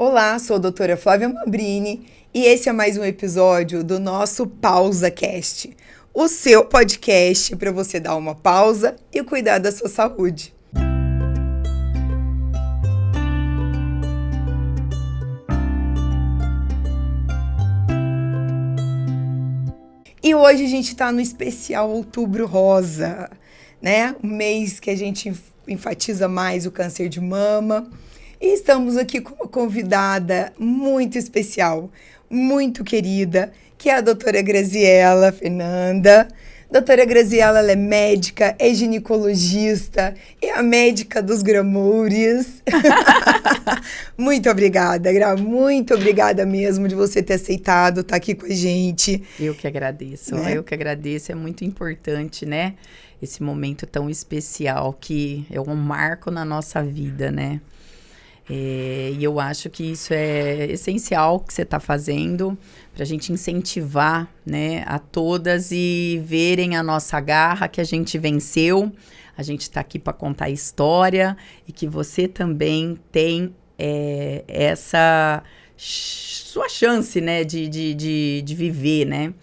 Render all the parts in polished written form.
Olá, sou a doutora Flávia Mambrini e esse é mais um episódio do nosso PausaCast, o seu podcast para você dar uma pausa e cuidar da sua saúde. E hoje a gente está no especial Outubro Rosa, né? Um mês que a gente enfatiza mais o câncer de mama. E estamos aqui com uma convidada muito especial, muito querida, que é a doutora Graziela Fernanda. Doutora Graziela, ela é médica, é ginecologista, é a médica dos glamoures. Muito obrigada, Gra, muito obrigada mesmo de você ter aceitado estar aqui com a gente. Eu que agradeço, é muito importante, né? Esse momento tão especial que é um marco na nossa vida, né? E eu acho que isso é essencial que você está fazendo para a gente incentivar, né, a todas e verem a nossa garra que a gente venceu. A gente está aqui para contar a história e que você também tem essa sua chance, né, de viver, né?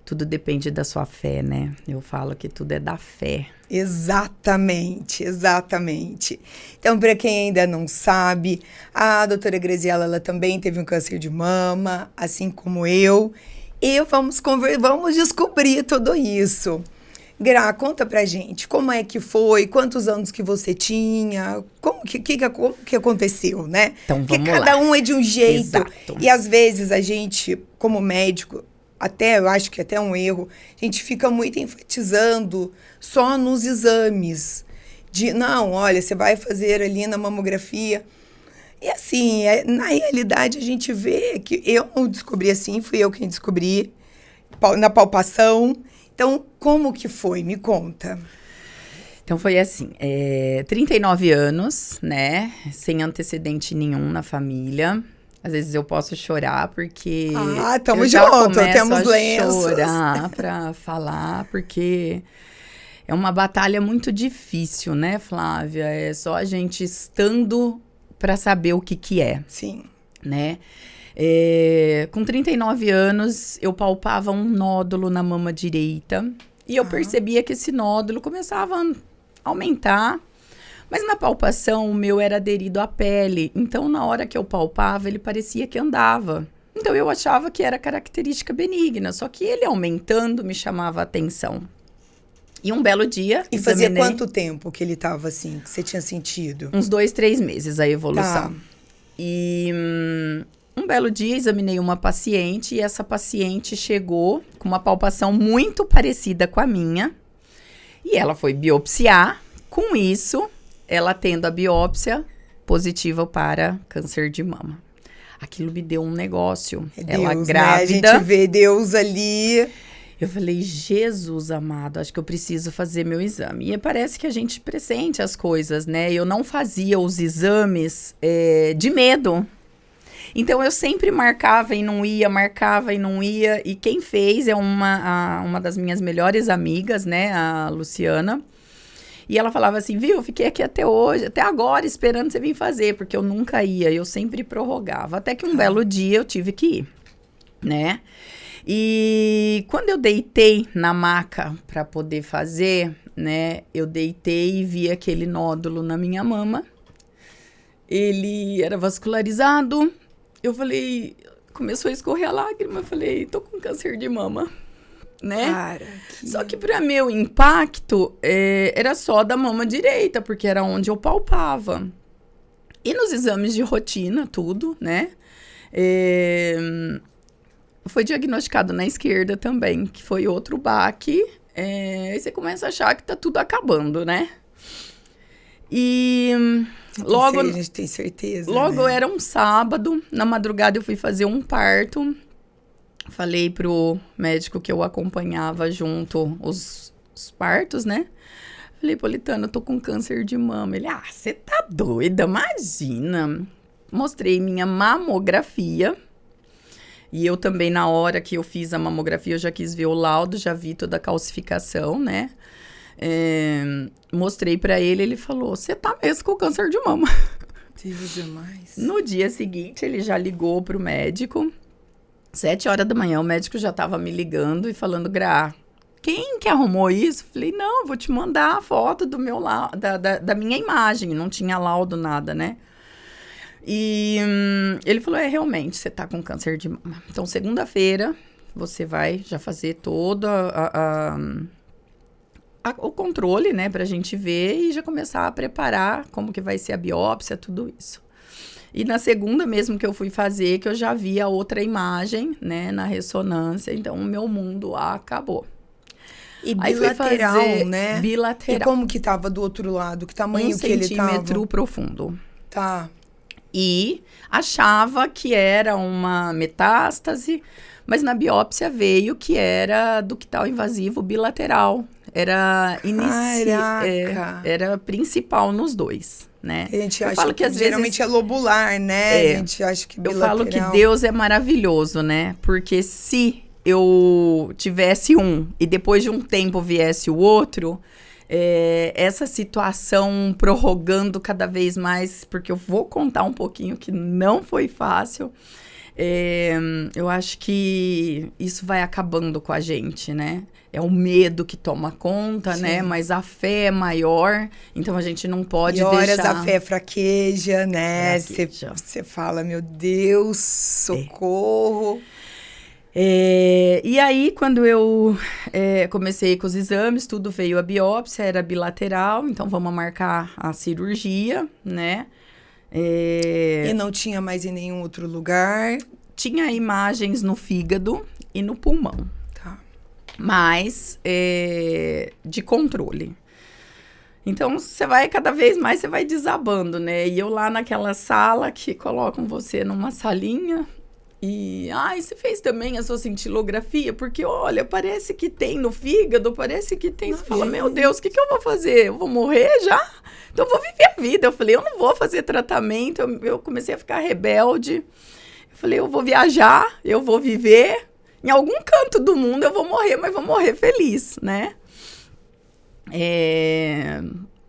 Tudo depende da sua fé, né? Eu falo que tudo é da fé. Exatamente, exatamente. Então, para quem ainda não sabe, a doutora Graziela, ela também teve um câncer de mama, assim como eu. E vamos descobrir tudo isso. Gra, conta pra gente, como é que foi, quantos anos que você tinha, como que aconteceu, né? Então, porque vamos lá. Cada um é de um jeito. Exato. E às vezes a gente, como médico, eu acho que até um erro, a gente fica muito enfatizando só nos exames. Não, olha, você vai fazer ali na mamografia. E assim, na realidade a gente vê que eu não descobri assim, fui eu quem descobri, na palpação. Então, como que foi? Me conta. Então, foi assim, 39 anos, né, sem antecedente nenhum na família. Às vezes eu posso chorar porque tamo eu já junto, começo temos a lenços. chorar pra falar, porque é uma batalha muito difícil, né, Flávia? É só a gente estando pra saber o que é. Sim. Né? Com 39 anos, eu palpava um nódulo na mama direita e eu percebia que esse nódulo começava a aumentar. Mas na palpação, o meu era aderido à pele. Então, na hora que eu palpava, ele parecia que andava. Então, eu achava que era característica benigna. Só que ele aumentando me chamava a atenção. E um belo dia... E fazia quanto tempo que ele estava assim, que você tinha sentido? Uns 2, 3 meses a evolução. Tá. E um belo dia, examinei uma paciente. E essa paciente chegou com uma palpação muito parecida com a minha. E ela foi biopsiar. Com isso... ela tendo a biópsia positiva para câncer de mama. Aquilo me deu um negócio. Ela Deus, grávida. Né? A gente vê Deus ali. Eu falei, Jesus amado, acho que eu preciso fazer meu exame. E parece que a gente pressente as coisas, né? Eu não fazia os exames de medo. Então, eu sempre marcava e não ia, marcava e não ia. E quem fez é uma das minhas melhores amigas, né? A Luciana. E ela falava assim, viu, eu fiquei aqui até hoje, até agora, esperando você vir fazer, porque eu nunca ia, eu sempre prorrogava. Até que um belo dia eu tive que ir, né? E quando eu deitei na maca para poder fazer, né, eu deitei e vi aquele nódulo na minha mama. Ele era vascularizado. Eu falei, começou a escorrer a lágrima, eu falei, tô com câncer de mama. Né? Cara, Só que para meu impacto era só da mama direita, porque era onde eu palpava. E nos exames de rotina, tudo, né? Foi diagnosticado na esquerda também, que foi outro baque. Aí você começa a achar que tá tudo acabando, né? E logo... a gente tem certeza, Logo né? era um sábado, na madrugada eu fui fazer um parto. Falei pro médico que eu acompanhava junto os partos, né? Falei, Politano, eu tô com câncer de mama. Ele, você tá doida? Imagina. Mostrei minha mamografia. E eu também, na hora que eu fiz a mamografia, eu já quis ver o laudo, já vi toda a calcificação, né? Mostrei pra ele, ele falou, você tá mesmo com câncer de mama. Deus é mais. No dia seguinte, ele já ligou pro médico. 7 horas da manhã, o médico já tava me ligando e falando, Gra, quem que arrumou isso? Falei, não, eu vou te mandar a foto do meu da minha imagem. Não tinha laudo, nada, né? E ele falou, realmente, você tá com câncer de mama. Então, segunda-feira, você vai já fazer todo o controle, né? Pra gente ver e já começar a preparar como que vai ser a biópsia, tudo isso. E na segunda mesmo que eu fui fazer, que eu já vi a outra imagem, né? Na ressonância. Então, o meu mundo acabou. E bilateral, né? Bilateral. E como que tava do outro lado? Que tamanho que ele tava? 1 centímetro profundo. Tá. E achava que era uma metástase, mas na biópsia veio que era ductal invasivo bilateral. Era era principal nos dois, né? A gente acha que às geralmente vezes é lobular, né? A gente acha que bilateral. Eu falo que Deus é maravilhoso, né? Porque se eu tivesse um e depois de um tempo viesse o outro, essa situação prorrogando cada vez mais, porque eu vou contar um pouquinho que não foi fácil, eu acho que isso vai acabando com a gente, né? É o medo que toma conta, sim, né? Mas a fé é maior, então a gente não pode deixar... E horas a fé fraqueja, né? Você fala, meu Deus, socorro... E aí, quando eu comecei com os exames, tudo veio a biópsia, era bilateral, então vamos marcar a cirurgia, né? E não tinha mais em nenhum outro lugar? Tinha imagens no fígado e no pulmão. Tá. Mas de controle. Então, você vai, cada vez mais, você vai desabando, né? E eu lá naquela sala que colocam você numa salinha... E, você fez também a sua cintilografia? Porque, olha, parece que tem no fígado, parece que tem. Você fala, meu Deus, o que eu vou fazer? Eu vou morrer já? Então, eu vou viver a vida. Eu falei, eu não vou fazer tratamento. Eu comecei a ficar rebelde. Eu falei, eu vou viajar, eu vou viver. Em algum canto do mundo eu vou morrer, mas vou morrer feliz, né?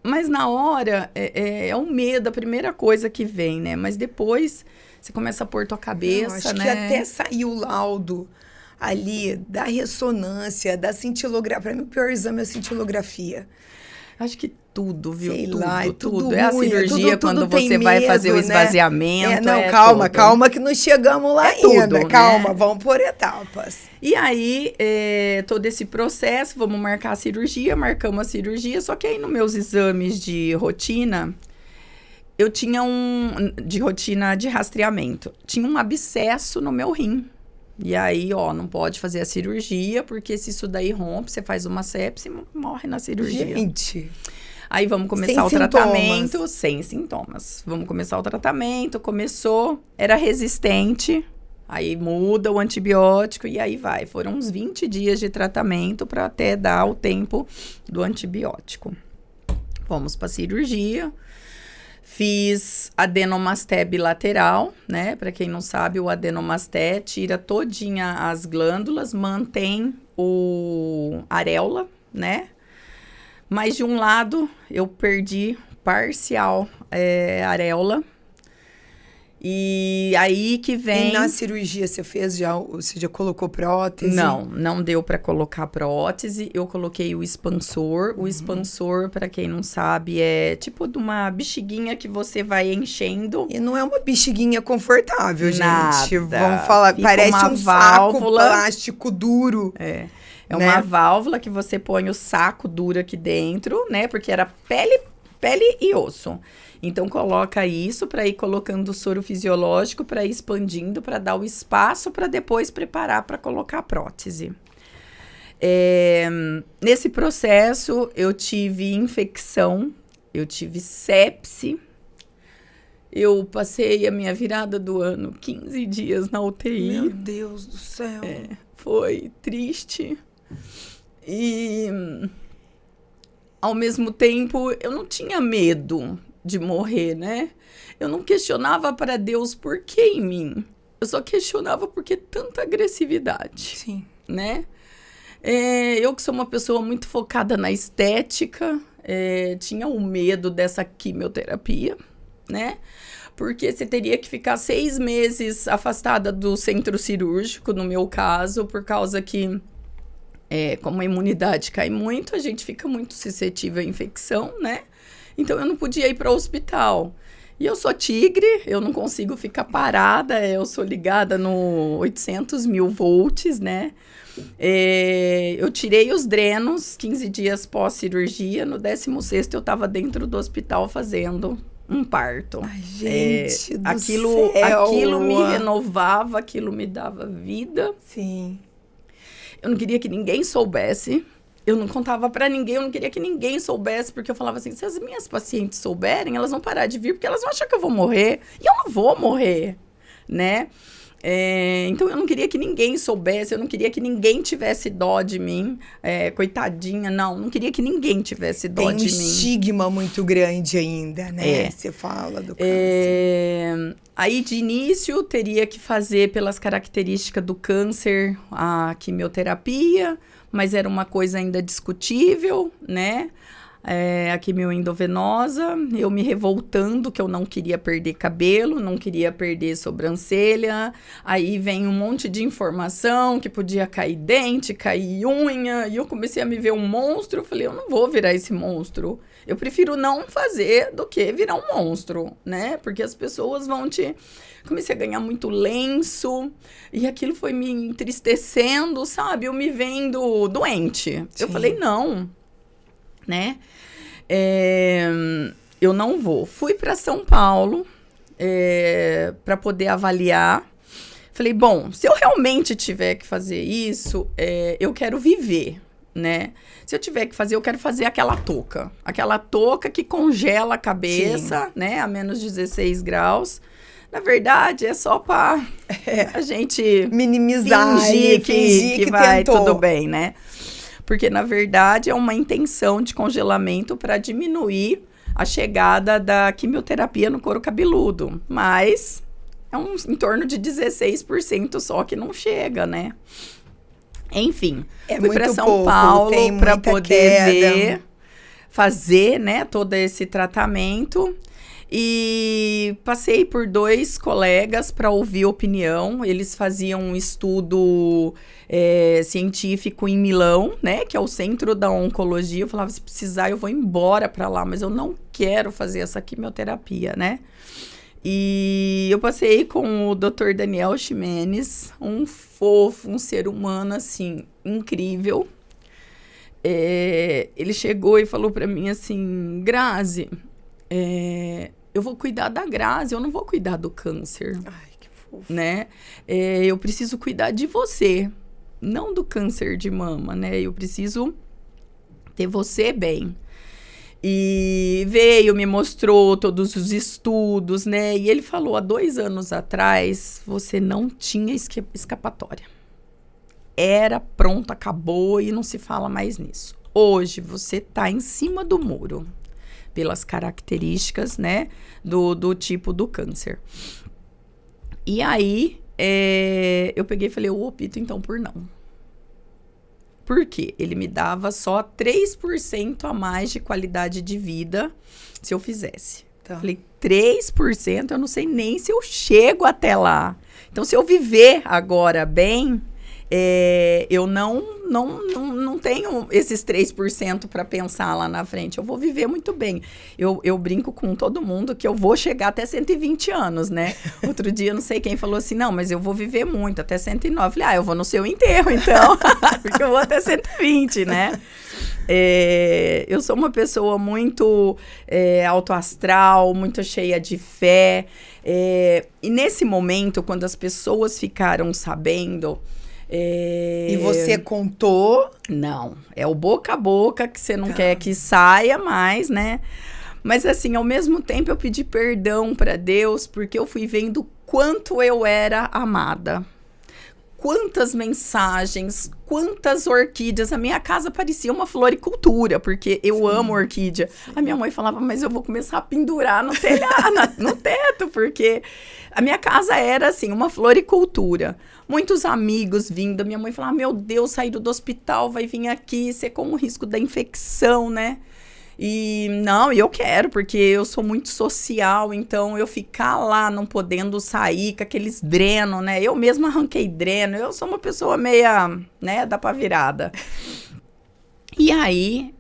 Mas na hora, é o medo, a primeira coisa que vem, né? Mas depois... Você começa a pôr tua cabeça, acho né? que até sair o laudo ali da ressonância, da cintilografia. Para mim, o pior exame é a cintilografia. Acho que tudo, viu? Sei lá, tudo é a ruim, cirurgia tudo quando você vai fazer o esvaziamento. Não, calma, que não chegamos lá ainda. Tudo, calma, né? Vamos por etapas. E aí, todo esse processo, vamos marcar a cirurgia, marcamos a cirurgia. Só que aí, nos meus exames de rotina... Eu tinha de rotina de rastreamento, tinha um abscesso no meu rim. E aí, não pode fazer a cirurgia, porque se isso daí rompe, você faz uma sepse e morre na cirurgia. Gente! Aí vamos começar o tratamento sem sintomas. Vamos começar o tratamento, era resistente, aí muda o antibiótico e aí vai. Foram uns 20 dias de tratamento para até dar o tempo do antibiótico. Fomos para cirurgia. Fiz adenomasté bilateral, né? Para quem não sabe, o adenomasté tira todinha as glândulas, mantém a areola, né? Mas de um lado eu perdi parcial areola. E aí que vem... E na cirurgia você já colocou prótese? Não deu para colocar prótese. Eu coloquei o expansor. O expansor, para quem não sabe, é tipo de uma bexiguinha que você vai enchendo. E não é uma bexiguinha confortável, Nada. Gente. Vamos falar, parece um válvula, saco plástico duro. É uma válvula que você põe o saco duro aqui dentro, né? Porque era pele e osso. Então, coloca isso para ir colocando o soro fisiológico, para ir expandindo, para dar o espaço, para depois preparar para colocar a prótese. Nesse processo, eu tive infecção, eu tive sepse. Eu passei a minha virada do ano 15 dias na UTI. Meu Deus do céu. Foi triste. E, ao mesmo tempo, eu não tinha medo de morrer, né? Eu não questionava para Deus por que em mim. Eu só questionava por que tanta agressividade. Sim. Né? Eu que sou uma pessoa muito focada na estética, tinha um medo dessa quimioterapia, né? Porque você teria que ficar 6 meses afastada do centro cirúrgico, no meu caso, por causa que, como a imunidade cai muito, a gente fica muito suscetível à infecção, né? Então, eu não podia ir para o hospital. E eu sou tigre, eu não consigo ficar parada, eu sou ligada no 800 mil volts, né? Eu tirei os drenos 15 dias pós-cirurgia, no 16º eu estava dentro do hospital fazendo um parto. Ai, gente do aquilo me renovava, aquilo me dava vida. Sim. Eu não queria que ninguém soubesse. Eu não contava pra ninguém, eu não queria que ninguém soubesse, porque eu falava assim, se as minhas pacientes souberem, elas vão parar de vir, porque elas vão achar que eu vou morrer. E eu não vou morrer, né? Então, eu não queria que ninguém soubesse, eu não queria que ninguém tivesse dó de mim. Coitadinha, não queria que ninguém tivesse dó de mim. Tem um estigma muito grande ainda, né? Você fala do câncer. Aí, de início, teria que fazer, pelas características do câncer, a quimioterapia, mas era uma coisa ainda discutível, né? A quimioendovenosa, eu me revoltando que eu não queria perder cabelo, não queria perder sobrancelha, aí vem um monte de informação que podia cair dente, cair unha, e eu comecei a me ver um monstro, eu falei, eu não vou virar esse monstro, eu prefiro não fazer do que virar um monstro, né? Porque as pessoas vão te... Comecei a ganhar muito lenço, e aquilo foi me entristecendo, sabe? Eu me vendo doente. Sim. Eu falei, não, né? Eu não vou. Fui para São Paulo para poder avaliar. Falei, bom, se eu realmente tiver que fazer isso, eu quero viver, né? Se eu tiver que fazer, eu quero fazer aquela touca que congela a cabeça, né? A menos 16 graus. Na verdade, é só para a gente minimizar fingir que vai tentou. Tudo bem, né? Porque, na verdade, é uma intenção de congelamento para diminuir a chegada da quimioterapia no couro cabeludo. Mas é em torno de 16% só que não chega, né? Enfim, fui para São Paulo para poder fazer, né, todo esse tratamento. E passei por 2 colegas para ouvir opinião. Eles faziam um estudo científico em Milão, né? Que é o centro da oncologia. Eu falava, se precisar, eu vou embora para lá, mas eu não quero fazer essa quimioterapia, né? E eu passei com o Dr. Daniel Ximenes, um fofo, um ser humano, assim, incrível. Ele chegou e falou para mim assim, Grazi... eu vou cuidar da Grazi, eu não vou cuidar do câncer. Ai, que fofo. Né? Eu preciso cuidar de você, não do câncer de mama, né? Eu preciso ter você bem. E veio, me mostrou todos os estudos, né? E ele falou, há 2 anos atrás, você não tinha escapatória. Era, pronto, acabou e não se fala mais nisso. Hoje, você tá em cima do muro. Pelas características, né, do tipo do câncer. E aí, eu peguei e falei, eu opto então por não. Por quê? Ele me dava só 3% a mais de qualidade de vida se eu fizesse. Tá. Falei, 3%, eu não sei nem se eu chego até lá. Então, se eu viver agora bem, eu não tenho esses 3% para pensar lá na frente. Eu vou viver muito bem. Eu brinco com todo mundo que eu vou chegar até 120 anos, né? Outro dia, não sei quem falou assim, não, mas eu vou viver muito, até 109. Eu falei, eu vou no seu enterro, então, porque eu vou até 120, né? Eu sou uma pessoa muito autoastral, muito cheia de fé. E nesse momento, quando as pessoas ficaram sabendo... E você contou? Não, é o boca a boca que você não quer que saia mais, né? Mas assim, ao mesmo tempo eu pedi perdão para Deus, porque eu fui vendo quanto eu era amada. Quantas mensagens, quantas orquídeas. A minha casa parecia uma floricultura, porque eu amo orquídea. Sim. A minha mãe falava, mas eu vou começar a pendurar no telhado, no teto, porque a minha casa era assim, uma floricultura. Muitos amigos vindo, minha mãe falava, meu Deus, saíram do hospital, vai vir aqui, você com o risco da infecção, né? E não, eu quero, porque eu sou muito social, então eu ficar lá não podendo sair com aqueles drenos, né? Eu mesma arranquei dreno, eu sou uma pessoa meia, né, dá pra virada. E aí,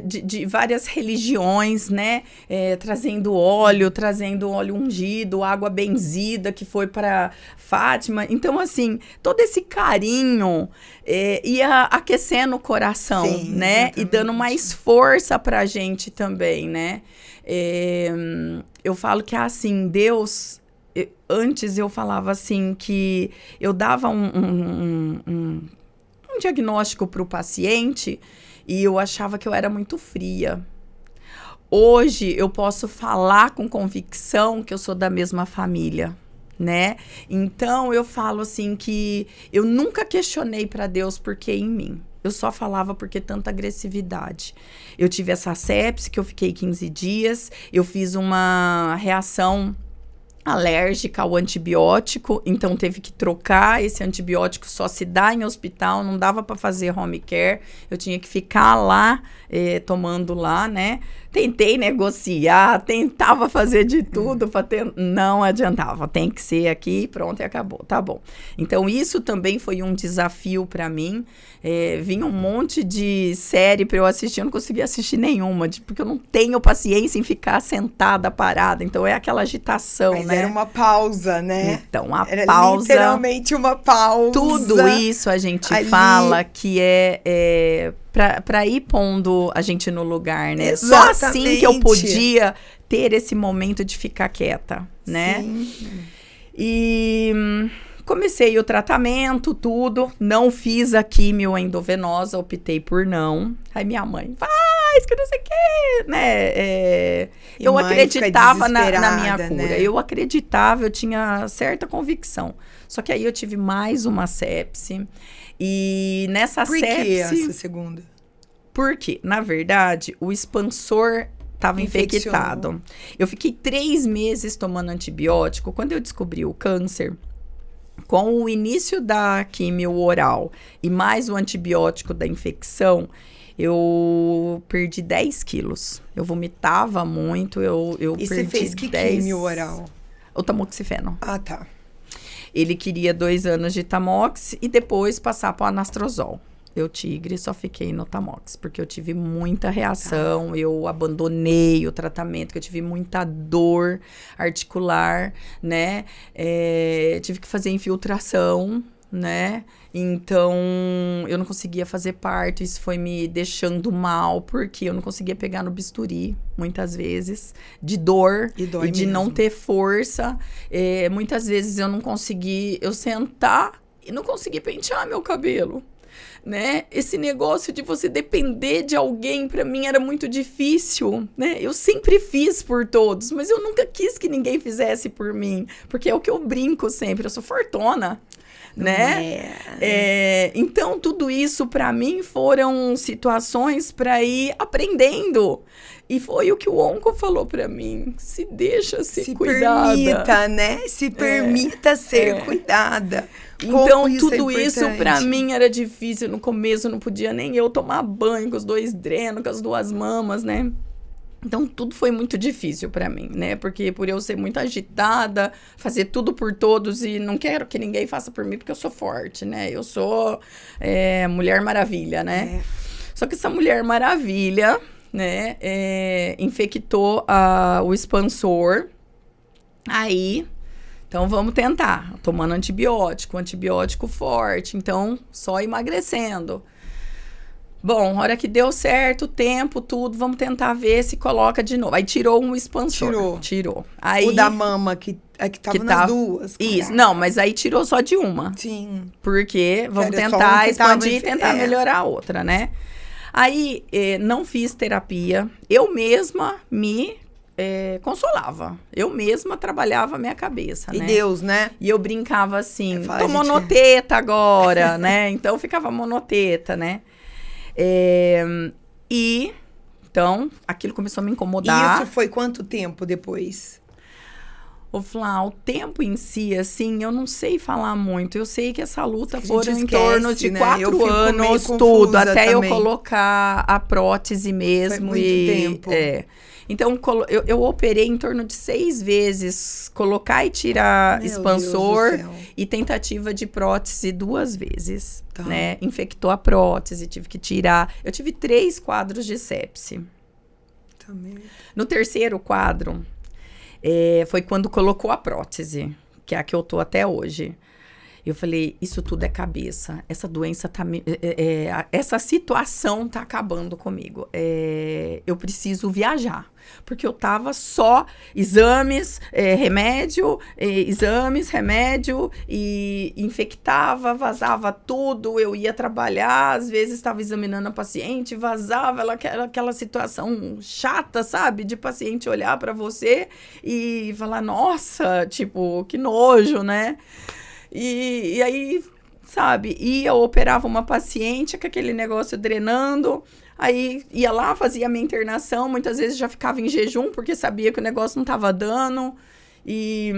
de várias religiões, né, trazendo óleo ungido, água benzida que foi para Fátima. Então, assim, todo esse carinho ia aquecendo o coração, Sim, né, exatamente. e dando mais força pra gente também, né. Eu falo que, assim, Deus... Antes eu falava assim que eu dava um diagnóstico para o paciente e eu achava que eu era muito fria. Hoje eu posso falar com convicção que eu sou da mesma família, né? Então eu falo assim que eu nunca questionei para Deus por que em mim. Eu só falava por que tanta agressividade. Eu tive essa sepse que eu fiquei 15 dias, eu fiz uma reação alérgica ao antibiótico, então teve que trocar. Esse antibiótico só se dá em hospital, não dava para fazer home care, eu tinha que ficar lá, tomando lá, né? Tentei negociar, tentava fazer de tudo para ter, não adiantava, tem que ser aqui, pronto e acabou, tá bom. Então isso também foi um desafio para mim. Vinha um monte de série para eu assistir, eu não conseguia assistir nenhuma, porque eu não tenho paciência em ficar sentada, parada, então é aquela agitação, Mas né? era uma pausa, né? Então, era pausa... literalmente uma pausa. Tudo isso a gente ali fala que para ir pondo a gente no lugar, né? Exatamente. Só assim que eu podia ter esse momento de ficar quieta, né? Sim. E comecei o tratamento, tudo. Não fiz a quimio endovenosa, optei por não. Aí minha mãe, faz, que não sei o quê, né? Eu acreditava na minha cura. Né? Eu acreditava, eu tinha certa convicção. Só que aí eu tive mais uma sepse. E nessa sepse... Por que essa segunda? Porque, na verdade, o expansor estava infectado. Eu fiquei 3 meses tomando antibiótico. Quando eu descobri o câncer, com o início da quimio oral e mais o antibiótico da infecção, eu perdi 10 quilos. Eu vomitava muito, eu perdi 10... E você fez que quimio oral? O tamoxifeno. Ah, tá. Ele queria 2 anos de tamox e depois passar para o anastrozol. Eu, tigre, só fiquei no tamox, porque eu tive muita reação, eu abandonei o tratamento, que eu tive muita dor articular, né? Tive que fazer infiltração, né? Então, eu não conseguia fazer parto, isso foi me deixando mal, porque eu não conseguia pegar no bisturi, muitas vezes, de dor e de não ter força. Muitas vezes eu não consegui, eu sentar e não consegui pentear meu cabelo. Né? Esse negócio de você depender de alguém, pra mim, era muito difícil, né? Eu sempre fiz por todos, mas eu nunca quis que ninguém fizesse por mim, porque é o que eu brinco sempre, eu sou fortuna, né? Então, tudo isso, pra mim, foram situações pra ir aprendendo. E foi o que o onco falou pra mim, se deixa ser cuidada. Se permita, né? Se permita ser cuidada. Então, tudo isso pra mim era difícil. No começo, não podia nem eu tomar banho com os 2 drenos, com as 2 mamas, né? Então, tudo foi muito difícil pra mim, né? Porque por eu ser muito agitada, fazer tudo por todos e não quero que ninguém faça por mim, porque eu sou forte, né? Eu sou Mulher Maravilha, né? Só que essa Mulher Maravilha, né? Infectou o expansor. Aí... Então, vamos tentar, tomando antibiótico forte, então, só emagrecendo. Bom, hora que deu certo, o tempo, tudo, vamos tentar ver se coloca de novo. Aí, tirou um expansor. Tirou. Aí, o da mama, que tava nas duas. Isso, não, mas aí tirou só de uma. Sim. Porque vamos tentar expandir e tentar melhorar a outra, né? Aí, não fiz terapia, eu mesma me... consolava. Eu mesma trabalhava a minha cabeça, né? E Deus, né? E eu brincava assim, tô monoteta agora, né? Então, ficava monoteta, né? Então, aquilo começou a me incomodar. E isso foi quanto tempo depois? Ô, Flá, o tempo em si, assim, eu não sei falar muito. Eu sei que essa luta foram em esquece, torno de né? 4 anos, tudo, até eu colocar a prótese mesmo. Foi muito tempo. Então, eu operei em torno de 6 vezes, colocar e tirar Meu expansor Deus do céu. e tentativa de prótese 2 vezes, Tá. né? Infectou a prótese, tive que tirar. Eu tive 3 quadros de sepse. Também. No terceiro quadro, foi quando colocou a prótese, que é a que eu tô até hoje. Eu falei, isso tudo é cabeça. Essa doença tá... essa situação tá acabando comigo. Eu preciso viajar. Porque eu tava só exames, remédio, exames, remédio, e infectava, vazava tudo. Eu ia trabalhar, às vezes estava examinando a paciente, vazava aquela situação chata, sabe? De paciente olhar para você e falar, nossa, tipo, que nojo, né? E aí, sabe, eu operava uma paciente com aquele negócio drenando, aí ia lá, fazia a minha internação, muitas vezes já ficava em jejum, porque sabia que o negócio não estava dando, e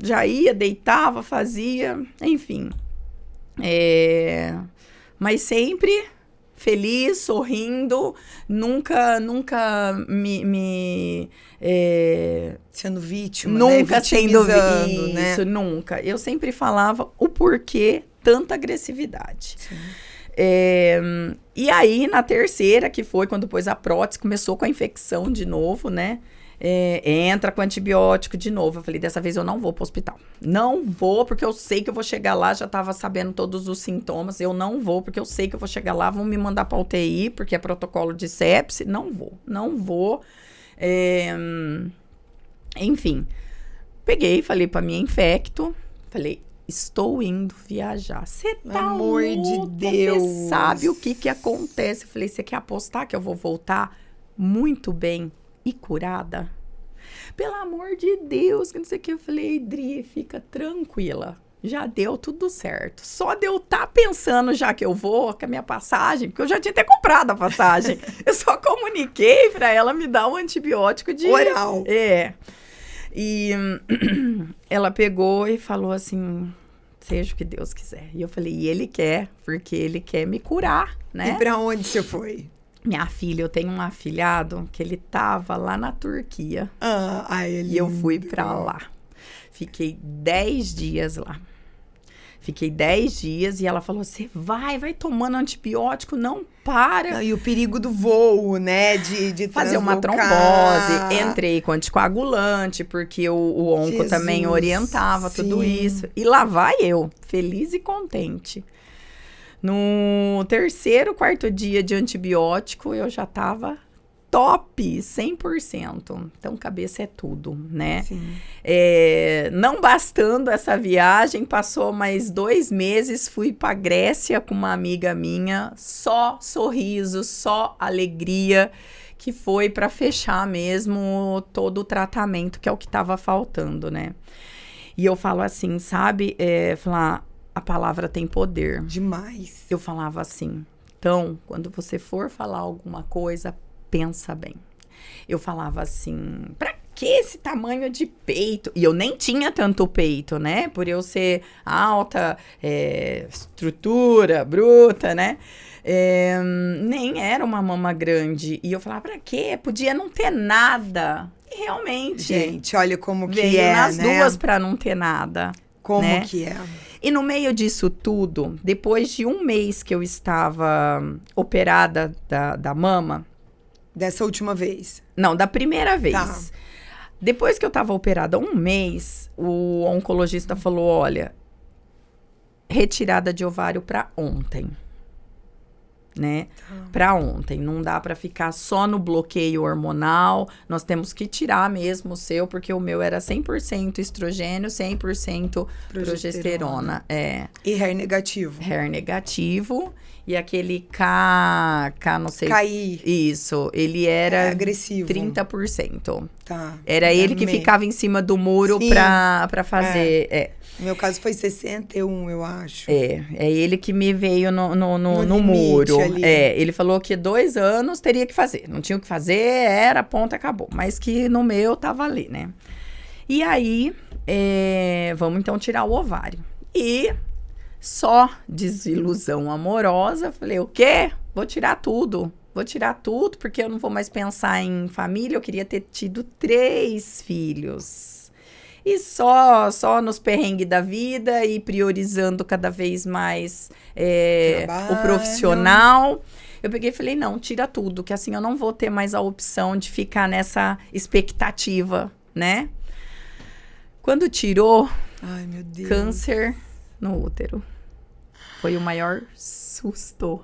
já ia, deitava, fazia, enfim. Mas sempre feliz, sorrindo, nunca sendo vítima, nunca né? sendo Vitimizando, né? isso, nunca. Eu sempre falava o porquê tanta agressividade. E aí, na terceira, que foi quando pôs a prótese, começou com a infecção de novo, né? Entra com antibiótico de novo. Eu falei, dessa vez eu não vou pro hospital. Não vou, porque eu sei que eu vou chegar lá, já tava sabendo todos os sintomas. Eu não vou, porque eu sei que eu vou chegar lá, vão me mandar pra UTI, porque é protocolo de sepse. Não vou. Enfim, peguei, falei pra minha infecto, falei, estou indo viajar. Você tá Amor de Deus. Você sabe o que acontece? Eu falei, você quer apostar que eu vou voltar muito bem e curada? Pelo amor de Deus, que não sei o que. Eu falei, Dri, fica tranquila. Já deu tudo certo. Só de eu estar pensando já que eu vou com a minha passagem, porque eu já tinha até comprado a passagem. Eu só comuniquei pra ela me dar um antibiótico de... Oral. E ela pegou e falou assim, seja o que Deus quiser. E eu falei, e ele quer, porque ele quer me curar, né? E pra onde você foi? Minha filha, eu tenho um afilhado que ele tava lá na Turquia. E eu fui pra lá. Fiquei 10 dias lá. Fiquei 10 dias e ela falou, você vai tomando antibiótico, não para. E o perigo do voo, né? De fazer uma translocar. trombose. Entrei com anticoagulante, porque o onco Jesus, também orientava tudo sim. isso. E lá vai eu, feliz e contente. No terceiro, quarto dia de antibiótico, eu já tava top, 100%. Então, cabeça é tudo, né? Sim. Não bastando essa viagem, passou mais 2 meses, fui pra Grécia com uma amiga minha, só sorriso, só alegria, que foi para fechar mesmo todo o tratamento, que é o que tava faltando, né? E eu falo assim, sabe, falar, a palavra tem poder. Demais. Eu falava assim, então, quando você for falar alguma coisa, pensa bem. Eu falava assim, pra que esse tamanho de peito? E eu nem tinha tanto peito, né? Por eu ser alta, estrutura, bruta, né? Nem era uma mama grande. E eu falava, pra quê? Podia não ter nada. E realmente... Gente, olha como que veio nas né? 2 pra não ter nada. Como né? que é? E no meio disso tudo, depois de 1 mês que eu estava operada da mama... Dessa última vez? Não, da primeira vez. Tá. Depois que eu estava operada 1 mês, o oncologista falou, olha, retirada de ovário para ontem. Né? Para ontem. Não dá para ficar só no bloqueio hormonal. Nós temos que tirar mesmo o seu, porque o meu era 100% estrogênio, 100% progesterona. E hair negativo? Hair negativo. E aquele K não sei... KI. Isso. Ele era agressivo. 30%. Tá. Era ele que ficava em cima do muro pra fazer... No meu caso foi 61, eu acho. É ele que me veio no muro. Ali. Ele falou que 2 anos teria que fazer. Não tinha o que fazer, era ponto, acabou. Mas que no meu tava ali, né? E aí, vamos então tirar o ovário. E só desilusão amorosa. Falei, o quê? Vou tirar tudo. Vou tirar tudo, porque eu não vou mais pensar em família. Eu queria ter tido 3 filhos. E só nos perrengues da vida e priorizando cada vez mais o profissional. Eu peguei e falei, não, tira tudo, que assim eu não vou ter mais a opção de ficar nessa expectativa, né? Quando tirou, ai, meu Deus, câncer no útero. Foi o maior susto.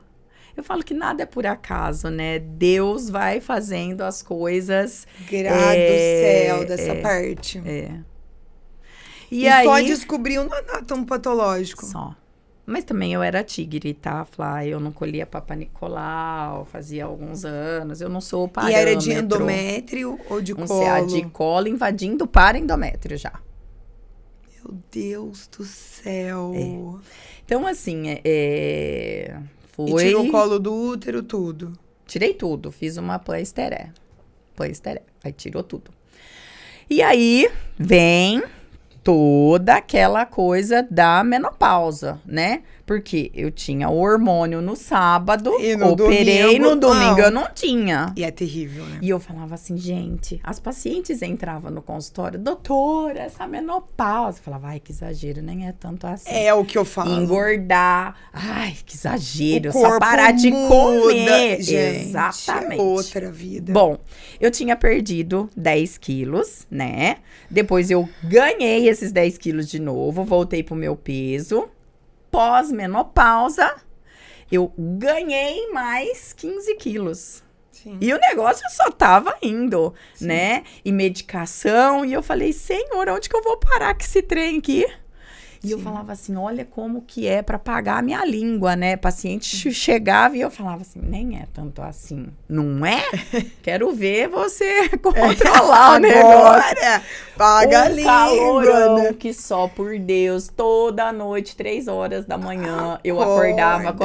Eu falo que nada é por acaso, né? Deus vai fazendo as coisas. Grado céu dessa parte. E aí, só aí, descobriu no anátomo patológico. Só. Mas também eu era tigre, tá, Flá? Eu não colhia Papa Nicolau, fazia alguns anos. Eu não sou parâmetro. E era de endométrio ou de colo? CA de colo invadindo para endométrio já. Meu Deus do céu. Então, assim, foi... E tirou o colo do útero, tudo? Tirei tudo. Fiz uma pleisтерé. Aí tirou tudo. E aí, vem toda aquela coisa da menopausa, né? Porque eu tinha o hormônio no sábado, operei no domingo, eu não tinha. E é terrível, né? E eu falava assim, gente, as pacientes entravam no consultório, doutora, essa menopausa. Eu falava, ai, que exagero, nem é tanto assim. É o que eu falo. Engordar, ai, que exagero, o corpo só parar de comer. Gente, exatamente. É outra vida. Bom, eu tinha perdido 10 quilos, né? Depois eu ganhei esses 10 quilos de novo, voltei pro meu peso. Pós-menopausa, eu ganhei mais 15 quilos. Sim. E o negócio só tava indo, né? E medicação. E eu falei, Senhor, onde que eu vou parar com esse trem aqui? E eu falava assim, olha como que é para pagar a minha língua, né? Paciente chegava e eu falava assim, nem é tanto assim. Não é? Quero ver você controlar o negócio. Agora, paga a língua, calorão, né? que só por Deus, toda noite, 3 horas da manhã, eu acordava com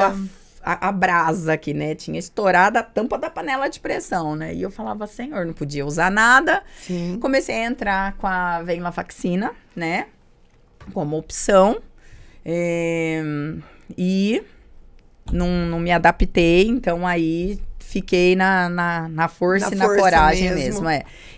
a brasa aqui, né? Tinha estourado a tampa da panela de pressão, né? E eu falava, Senhor, não podia usar nada. Sim. Comecei a entrar com a venlafaxina, né? Como opção, e não me adaptei, então aí fiquei na força e na coragem mesmo.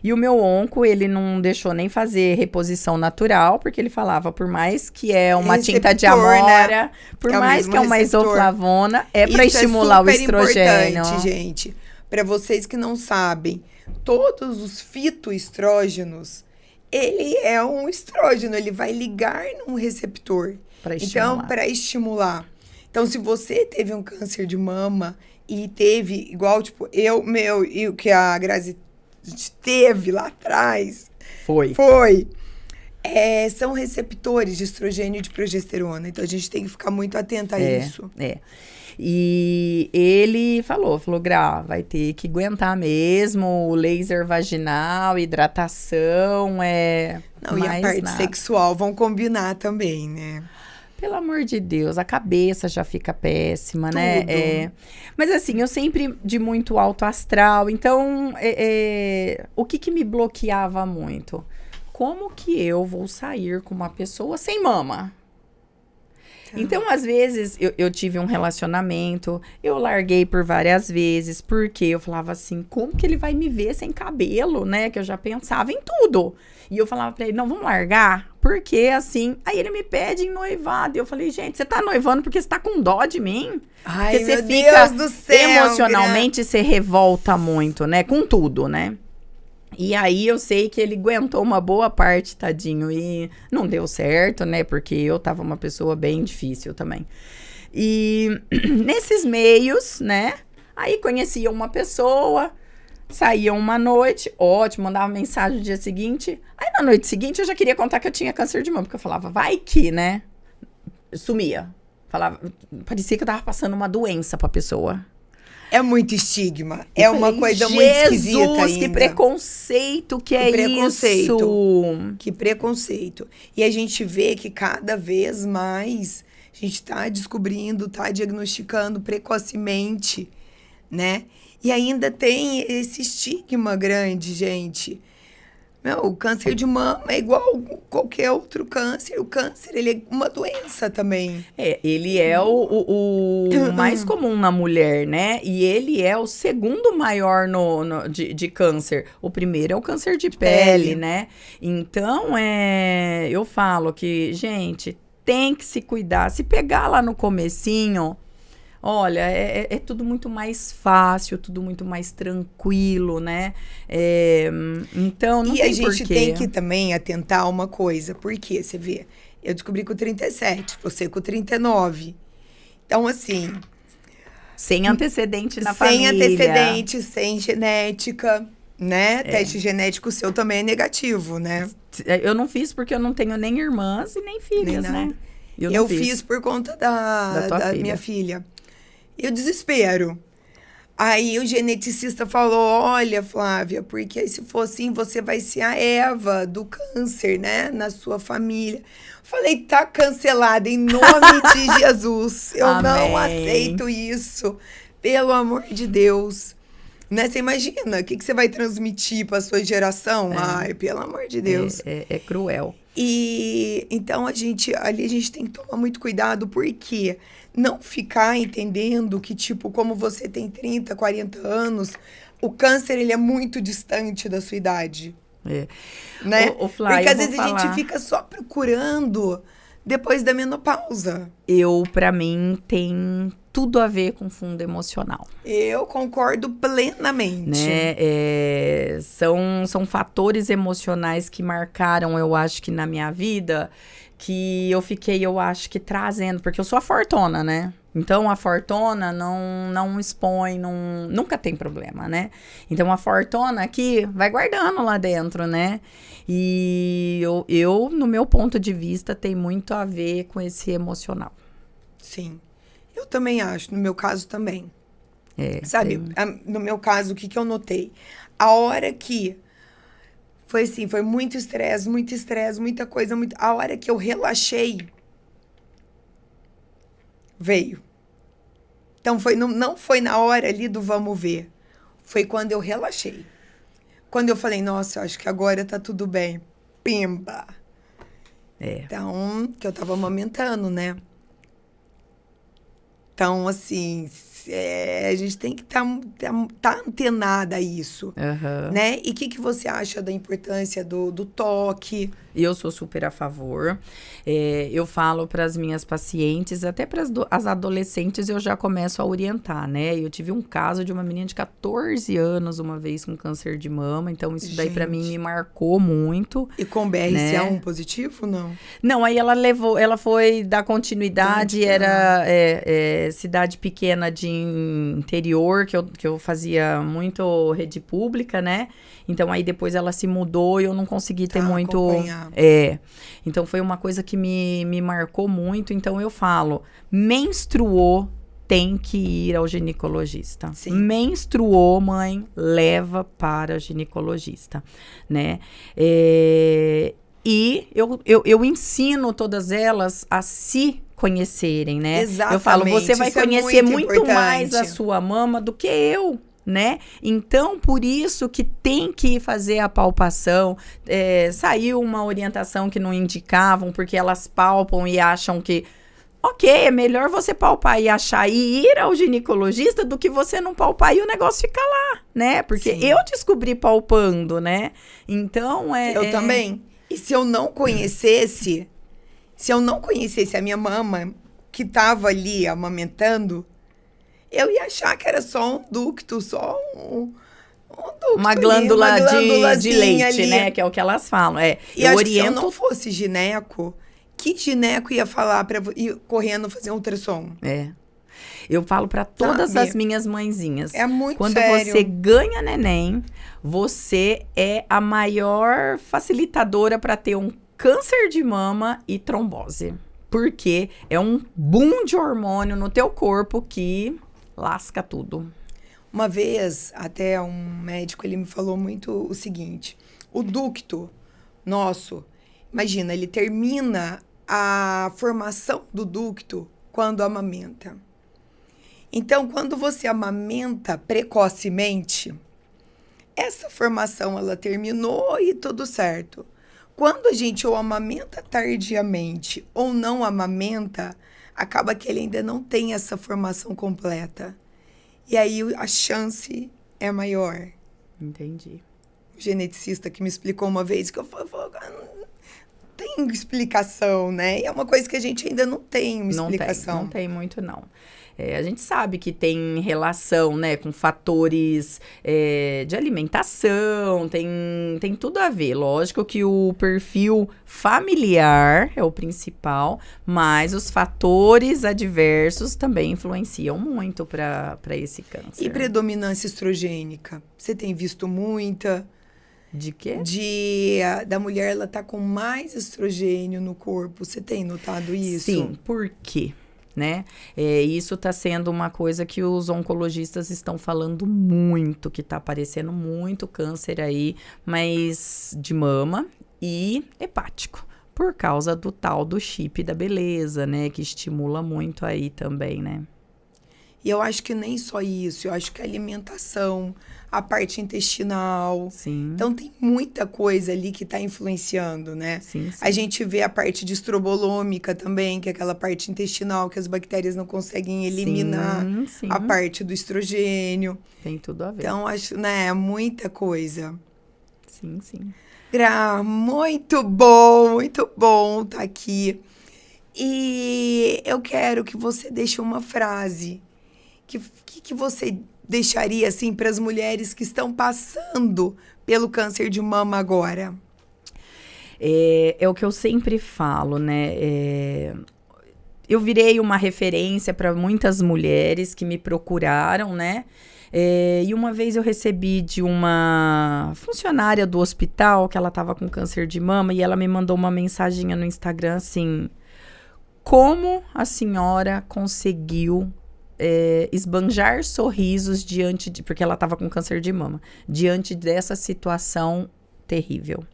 E o meu onco, ele não deixou nem fazer reposição natural, porque ele falava, por mais que é uma tinta de amora, né? Por mais que é uma isoflavona, para estimular o estrogênio. Importante, gente, para vocês que não sabem, todos os fitoestrógenos, ele é um estrógeno, ele vai ligar num receptor. Então, para estimular. Então, se você teve um câncer de mama e teve, igual, tipo, e o que a Grazi teve lá atrás. Foi. São receptores de estrogênio e de progesterona. Então, a gente tem que ficar muito atenta a isso. E ele falou, Gra, vai ter que aguentar mesmo, o laser vaginal, hidratação, Não, e a parte sexual vão combinar também, né? Pelo amor de Deus, a cabeça já fica péssima, Tudo. Né? Mas assim, eu sempre de muito alto astral, então, o que me bloqueava muito? Como que eu vou sair com uma pessoa sem mama? Então, às vezes, eu tive um relacionamento, eu larguei por várias vezes, porque eu falava assim, como que ele vai me ver sem cabelo, né? Que eu já pensava em tudo. E eu falava pra ele, não, vamos largar, porque assim... Aí ele me pede em noivado, e eu falei, gente, você tá noivando porque você tá com dó de mim? Ai, porque meu Deus do céu! Emocionalmente, você revolta muito, né? Com tudo, né? E aí, eu sei que ele aguentou uma boa parte, tadinho, e não deu certo, né? Porque eu tava uma pessoa bem difícil também. E nesses meios, né? Aí, conhecia uma pessoa, saía uma noite, ótimo, mandava mensagem no dia seguinte. Aí, na noite seguinte, eu já queria contar que eu tinha câncer de mama, porque eu falava, vai que, né? Sumia. Falava, parecia que eu tava passando uma doença pra pessoa. É muito estigma. É uma coisa muito esquisita ainda. Que preconceito que é isso. Que preconceito. E a gente vê que cada vez mais a gente está descobrindo, está diagnosticando precocemente, né? E ainda tem esse estigma grande, gente. O câncer de mama é igual qualquer outro câncer. O câncer, ele é uma doença também. Ele é o mais comum na mulher, né? E ele é o segundo maior de câncer. O primeiro é o câncer de pele, né? Então, eu falo que, gente, tem que se cuidar. Se pegar lá no comecinho... Olha, é tudo muito mais fácil, tudo muito mais tranquilo, né? Então, não tem porquê. E a gente tem que também atentar a uma coisa. Porque, você vê, eu descobri com 37, você com 39. Então, assim... Sem antecedente na família. Sem antecedente, sem genética, né? Teste genético seu também é negativo, né? Eu não fiz porque eu não tenho nem irmãs e nem filhas, né? Eu fiz por conta da minha filha. E o desespero. Aí o geneticista falou, olha, Flávia, porque se for assim, você vai ser a Eva do câncer, né? Na sua família. Falei, tá cancelada em nome de Jesus. Eu não aceito isso. Pelo amor de Deus. Né? Você imagina, o que você vai transmitir para sua geração? Ai, pelo amor de Deus. É cruel. E então a gente tem que tomar muito cuidado, porque não ficar entendendo que, tipo, como você tem 30, 40 anos, o câncer, ele é muito distante da sua idade. Né? Porque às vezes a gente fica só procurando depois da menopausa. Pra mim, tem tudo a ver com fundo emocional. Eu concordo plenamente. Né? São fatores emocionais que marcaram, eu acho que na minha vida, que eu fiquei, eu acho que trazendo, porque eu sou a fortona, né? Então, a fortona não expõe, nunca tem problema, né? Então, a fortona aqui vai guardando lá dentro, né? E eu, no meu ponto de vista, tem muito a ver com esse emocional. Sim. Eu também acho, no meu caso também. Sabe, no meu caso, o que eu notei? A hora que foi assim, foi muito estresse, muita coisa, a hora que eu relaxei, veio. Então, não foi na hora ali do vamos ver. Foi quando eu relaxei. Quando eu falei, nossa, eu acho que agora tá tudo bem. Pimba! Então, que eu tava amamentando, né? Então, assim, a gente tem que tá antenada a isso, né? E o que você acha da importância do toque? Eu sou super a favor. Eu falo para as minhas pacientes, até para as adolescentes, eu já começo a orientar, né? Eu tive um caso de uma menina de 14 anos uma vez com câncer de mama, então isso daí para mim me marcou muito. E com BRCA1 positivo, não? Não, aí ela foi dar continuidade, era cidade pequena de interior, que eu fazia muito rede pública, né? Então, aí depois ela se mudou e eu não consegui ter muito... acompanhar. Então, foi uma coisa que me marcou muito. Então, eu falo, menstruou, tem que ir ao ginecologista. Sim. Menstruou, mãe, leva para o ginecologista, né? E eu ensino todas elas a se conhecerem, né? Exatamente. Eu falo, você vai conhecer muito mais a importante. sua mama do que eu, né? Então, por isso que tem que fazer a palpação. Saiu uma orientação que não indicavam, porque elas palpam e acham que ok, é melhor você palpar e achar e ir ao ginecologista do que você não palpar e o negócio ficar lá, né? Porque eu descobri palpando, né? Então, Eu também. E se eu não conhecesse a minha mama, que tava ali amamentando, eu ia achar que era só um ducto, só um ducto uma glândula de leite, ali, né? Que é o que elas falam. E eu acho que se eu não fosse gineco, que gineco ia falar pra ir correndo fazer um ultrassom? Eu falo para todas as minhas mãezinhas. É muito quando sério. Você ganha neném, você é a maior facilitadora para ter um câncer de mama e trombose. Porque é um boom de hormônio no teu corpo que lasca tudo. Uma vez, até um médico, ele me falou muito o seguinte: o ducto nosso, imagina, ele termina a formação do ducto quando amamenta. Então, quando você amamenta precocemente, essa formação ela terminou e tudo certo. Quando a gente ou amamenta tardiamente ou não amamenta, acaba que ele ainda não tem essa formação completa. E aí a chance é maior. Entendi. O geneticista que me explicou uma vez que eu falei, não tem explicação, né? E é uma coisa que a gente ainda não tem uma explicação. Não tem muito, não. A gente sabe que tem relação, né, com fatores de alimentação, tem tudo a ver. Lógico que o perfil familiar é o principal, mas os fatores adversos também influenciam muito para esse câncer. E predominância estrogênica? Você tem visto muita? De quê? Da mulher, ela tá com mais estrogênio no corpo. Você tem notado isso? Sim, por quê? Né? Isso está sendo uma coisa que os oncologistas estão falando muito, que está aparecendo muito câncer aí, mas de mama e hepático, por causa do tal do chip da beleza, né? Que estimula muito aí também, né? E eu acho que nem só isso, eu acho que a alimentação, a parte intestinal. Sim. Então, tem muita coisa ali que está influenciando, né? Sim, sim. A gente vê a parte distrobolômica também, que é aquela parte intestinal que as bactérias não conseguem eliminar. Sim. A parte do estrogênio. Tem tudo a ver. Então, acho, né, muita coisa. Sim, sim. Gra, muito bom estar aqui. E eu quero que você deixe uma frase que você deixaria assim para as mulheres que estão passando pelo câncer de mama agora? É o que eu sempre falo, né? Eu virei uma referência para muitas mulheres que me procuraram, né? E uma vez eu recebi de uma funcionária do hospital que ela estava com câncer de mama e ela me mandou uma mensaginha no Instagram assim: como a senhora conseguiu esbanjar sorrisos porque ela estava com câncer de mama, diante dessa situação terrível.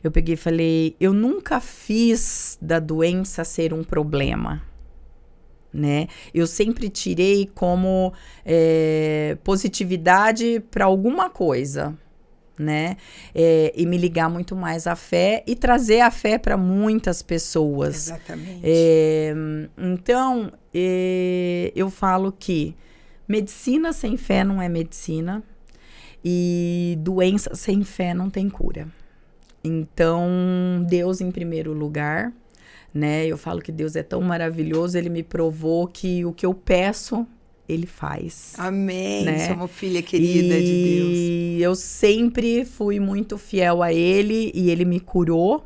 Eu peguei e falei, eu nunca fiz da doença ser um problema, né? Eu sempre tirei como positividade para alguma coisa, né? E me ligar muito mais à fé e trazer a fé para muitas pessoas. Exatamente. Então, eu falo que medicina sem fé não é medicina e doença sem fé não tem cura. Então, Deus em primeiro lugar, né? Eu falo que Deus é tão maravilhoso, Ele me provou que o que eu peço, Ele faz. Amém. Né? Você é uma filha querida de Deus. E eu sempre fui muito fiel a Ele e Ele me curou.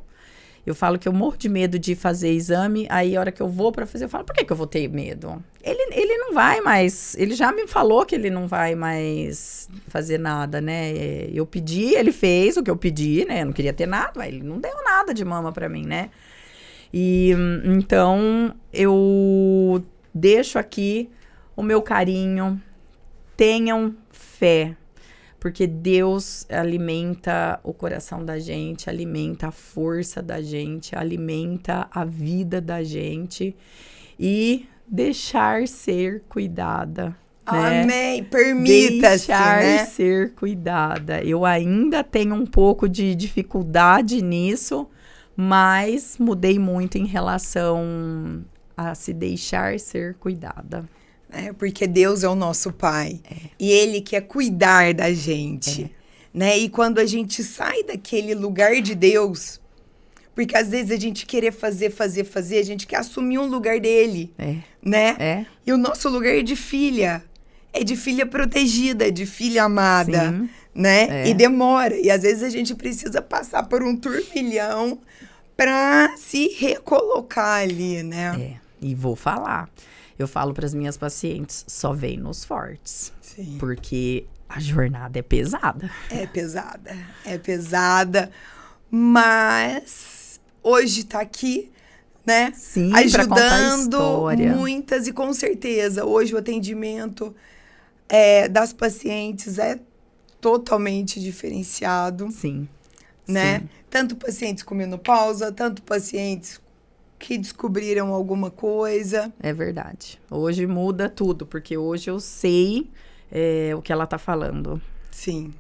Eu falo que eu morro de medo de fazer exame, aí a hora que eu vou para fazer, eu falo, por que eu vou ter medo? Ele não vai mais, ele já me falou que ele não vai mais fazer nada, né? Eu pedi, ele fez o que eu pedi, né? Eu não queria ter nada, mas ele não deu nada de mama para mim, né? E então eu deixo aqui o meu carinho, tenham fé. Porque Deus alimenta o coração da gente, alimenta a força da gente, alimenta a vida da gente. E deixar ser cuidada. Né? Amém. Permita-se, deixar né? ser cuidada. Eu ainda tenho um pouco de dificuldade nisso, mas mudei muito em relação a se deixar ser cuidada. Porque Deus é o nosso Pai. E Ele quer cuidar da gente. Né? E quando a gente sai daquele lugar de Deus, porque às vezes a gente querer fazer, a gente quer assumir um lugar dele. Né? E o nosso lugar é de filha. É de filha protegida, de filha amada. Sim. Né? E demora. E às vezes a gente precisa passar por um turbilhão para se recolocar ali, né? E vou falar. Eu falo para as minhas pacientes, só vem nos fortes. Sim. Porque a jornada é pesada. É pesada. Mas hoje tá aqui, né? Sim, pra contar a ajudando história. muitas e com certeza. Hoje o atendimento das pacientes é totalmente diferenciado. Sim. Né? Sim. Tanto pacientes com menopausa, tanto pacientes que descobriram alguma coisa. É verdade. Hoje muda tudo, porque hoje eu sei o que ela tá falando. Sim.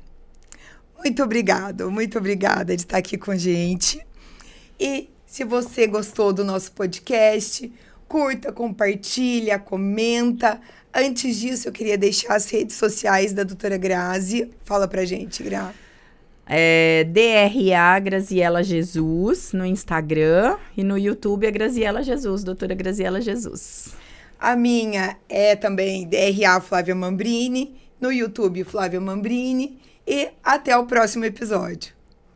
Muito obrigada de estar aqui com a gente. E se você gostou do nosso podcast, curta, compartilha, comenta. Antes disso, eu queria deixar as redes sociais da doutora Grazi. Fala pra gente, Gra. DRA Graziela Jesus no Instagram e no YouTube é Graziela Jesus, doutora Graziela Jesus. A minha é também DRA Flávia Mambrini, no YouTube Flávia Mambrini. E até o próximo episódio.